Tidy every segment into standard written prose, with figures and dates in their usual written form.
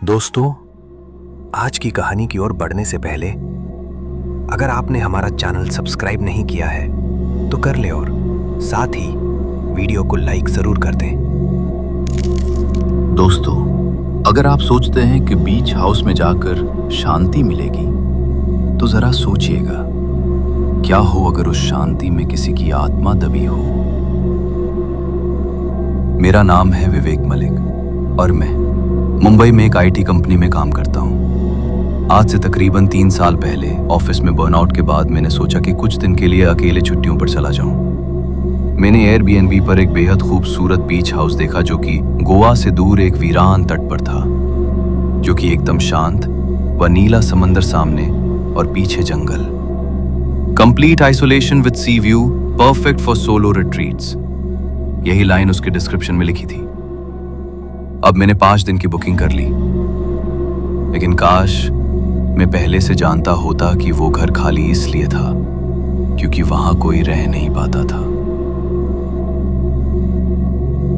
दोस्तों, आज की कहानी की ओर बढ़ने से पहले अगर आपने हमारा चैनल सब्सक्राइब नहीं किया है तो कर ले और साथ ही वीडियो को लाइक जरूर कर दें। दोस्तों, अगर आप सोचते हैं कि बीच हाउस में जाकर शांति मिलेगी तो जरा सोचिएगा, क्या हो अगर उस शांति में किसी की आत्मा दबी हो। मेरा नाम है विवेक मलिक और मैं मुंबई में एक आईटी कंपनी में काम करता हूं। आज से तकरीबन 3 साल पहले ऑफिस में बर्नआउट के बाद मैंने सोचा कि कुछ दिन के लिए अकेले छुट्टियों पर चला जाऊं। मैंने एयरबीएनबी पर एक बेहद खूबसूरत बीच हाउस देखा जो कि गोवा से दूर एक वीरान तट पर था, जो कि एकदम शांत व नीला समंदर सामने और पीछे जंगल। Complete isolation with sea view, perfect for solo retreats, यही लाइन उसके डिस्क्रिप्शन में लिखी थी। अब मैंने 5 दिन की बुकिंग कर ली, लेकिन काश मैं पहले से जानता होता कि वो घर खाली इसलिए था क्योंकि वहां कोई रह नहीं पाता था।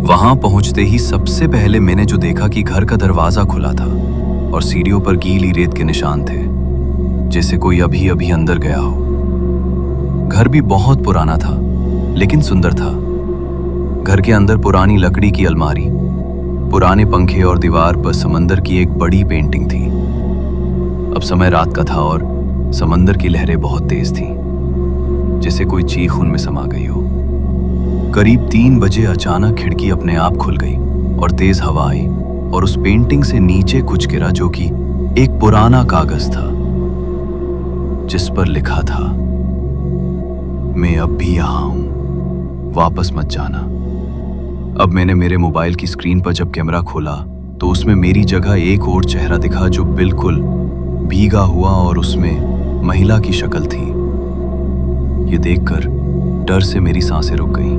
वहां पहुंचते ही सबसे पहले मैंने जो देखा कि घर का दरवाजा खुला था और सीढ़ियों पर गीली रेत के निशान थे, जैसे कोई अभी अभी अंदर गया हो। घर भी बहुत पुराना था लेकिन सुंदर था। घर के अंदर पुरानी लकड़ी की अलमारी, पुराने पंखे और दीवार पर समंदर की एक बड़ी पेंटिंग थी। अब समय रात का था और समंदर की लहरें बहुत तेज थीं, जैसे कोई चीख उनमें समा गई हो। करीब 3 बजे अचानक खिड़की अपने आप खुल गई और तेज हवा आई और उस पेंटिंग से नीचे कुछ गिरा, जो कि एक पुराना कागज था जिस पर लिखा था, मैं अब भी यहां हूं, वापस मत जाना। अब मैंने मेरे मोबाइल की स्क्रीन पर जब कैमरा खोला तो उसमें मेरी जगह एक और चेहरा दिखा जो बिल्कुल भीगा हुआ और उसमें महिला की शक्ल थी। ये देखकर डर से मेरी सांसें रुक गईं।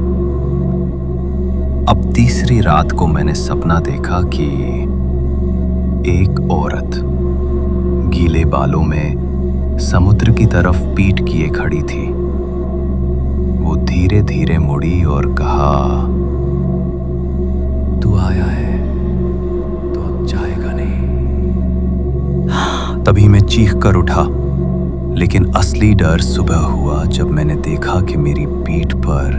अब तीसरी रात को मैंने सपना देखा कि एक औरत गीले बालों में समुद्र की तरफ पीठ किए खड़ी थी। वो धीरे धीरे मुड़ी और कहा, तू आया है तो अब जाएगा नहीं। तभी मैं चीख कर उठा, लेकिन असली डर सुबह हुआ जब मैंने देखा कि मेरी पीठ पर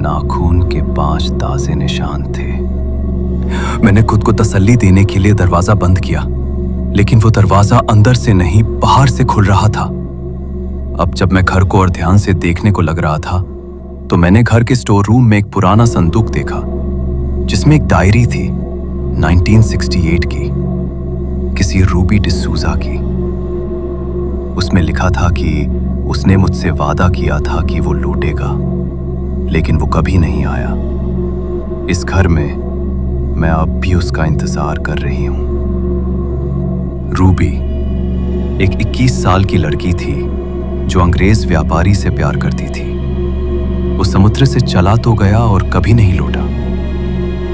नाखून के 5 ताजे निशान थे। मैंने खुद को तसल्ली देने के लिए दरवाजा बंद किया, लेकिन वो दरवाजा अंदर से नहीं बाहर से खुल रहा था। अब जब मैं घर को और ध्यान से देखने को लग रहा था तो मैंने घर के स्टोर रूम में एक पुराना संदूक देखा जिसमें एक डायरी थी 1968 की, किसी रूबी डिसूजा की। उसमें लिखा था कि उसने मुझसे वादा किया था कि वो लौटेगा, लेकिन वो कभी नहीं आया। इस घर में मैं अब भी उसका इंतजार कर रही हूं। रूबी एक 21 साल की लड़की थी जो अंग्रेज व्यापारी से प्यार करती थी। वो समुद्र से चला तो गया और कभी नहीं लौटा।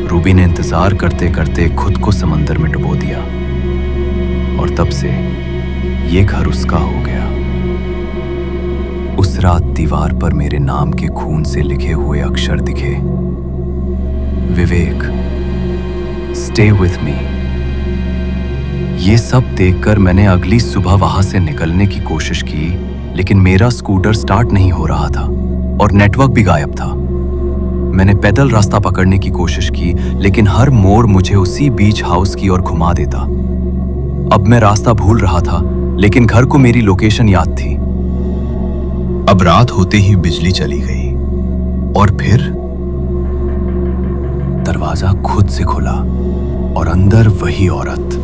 रूबी ने इंतजार करते करते खुद को समंदर में डुबो दिया और तब से ये घर उसका हो गया। उस रात दीवार पर मेरे नाम के खून से लिखे हुए अक्षर दिखे, विवेक, स्टे विथ मी। ये सब देखकर मैंने अगली सुबह वहां से निकलने की कोशिश की, लेकिन मेरा स्कूटर स्टार्ट नहीं हो रहा था और नेटवर्क भी गायब था। मैंने पैदल रास्ता पकड़ने की कोशिश की, लेकिन हर मोड़ मुझे उसी बीच हाउस की ओर घुमा देता। अब मैं रास्ता भूल रहा था, लेकिन घर को मेरी लोकेशन याद थी। अब रात होते ही बिजली चली गई और फिर दरवाजा खुद से खुला और अंदर वही औरत,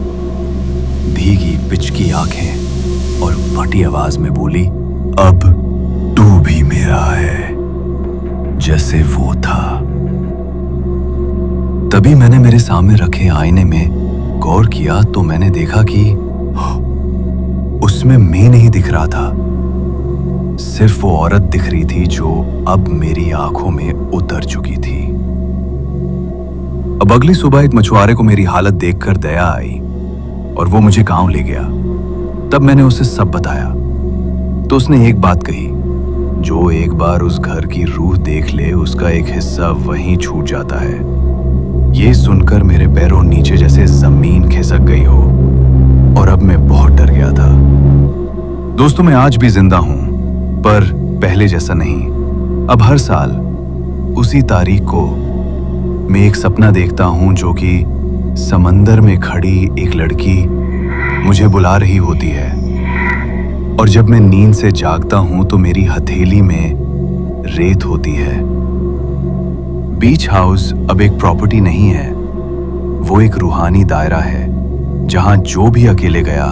भीगी पिचकी आंखें और फटी आवाज में बोली, अब तू भी मेरा है, जैसे वो था। तभी मैंने मेरे सामने रखे आईने में गौर किया तो मैंने देखा कि उसमें मैं नहीं दिख रहा था, सिर्फ वो औरत दिख रही थी जो अब मेरी आंखों में उतर चुकी थी। अब अगली सुबह एक मछुआरे को मेरी हालत देखकर दया आई और वो मुझे गांव ले गया। तब मैंने उसे सब बताया तो उसने एक बात कही, जो एक बार उस घर की रूह देख ले उसका एक हिस्सा वहीं छूट जाता है। ये सुनकर मेरे पैरों नीचे जैसे जमीन खिसक दोस्तों, मैं आज भी जिंदा हूं, पर पहले जैसा नहीं। अब हर साल उसी तारीख को मैं एक सपना देखता हूं, जो कि समंदर में खड़ी एक लड़की मुझे बुला रही होती है। और जब मैं नींद से जागता हूं तो मेरी हथेली में रेत होती है। बीच हाउस अब एक प्रॉपर्टी नहीं है, वो एक रूहानी दायरा है, जहां जो भी अकेले गया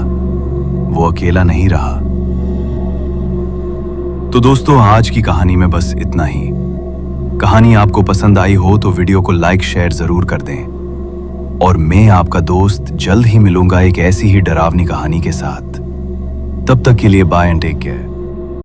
वो अकेला नहीं रहा। तो दोस्तों, आज की कहानी में बस इतना ही। कहानी आपको पसंद आई हो तो वीडियो को लाइक शेयर जरूर कर दें। और मैं आपका दोस्त जल्द ही मिलूंगा एक ऐसी ही डरावनी कहानी के साथ। तब तक के लिए बाय एंड टेक केयर।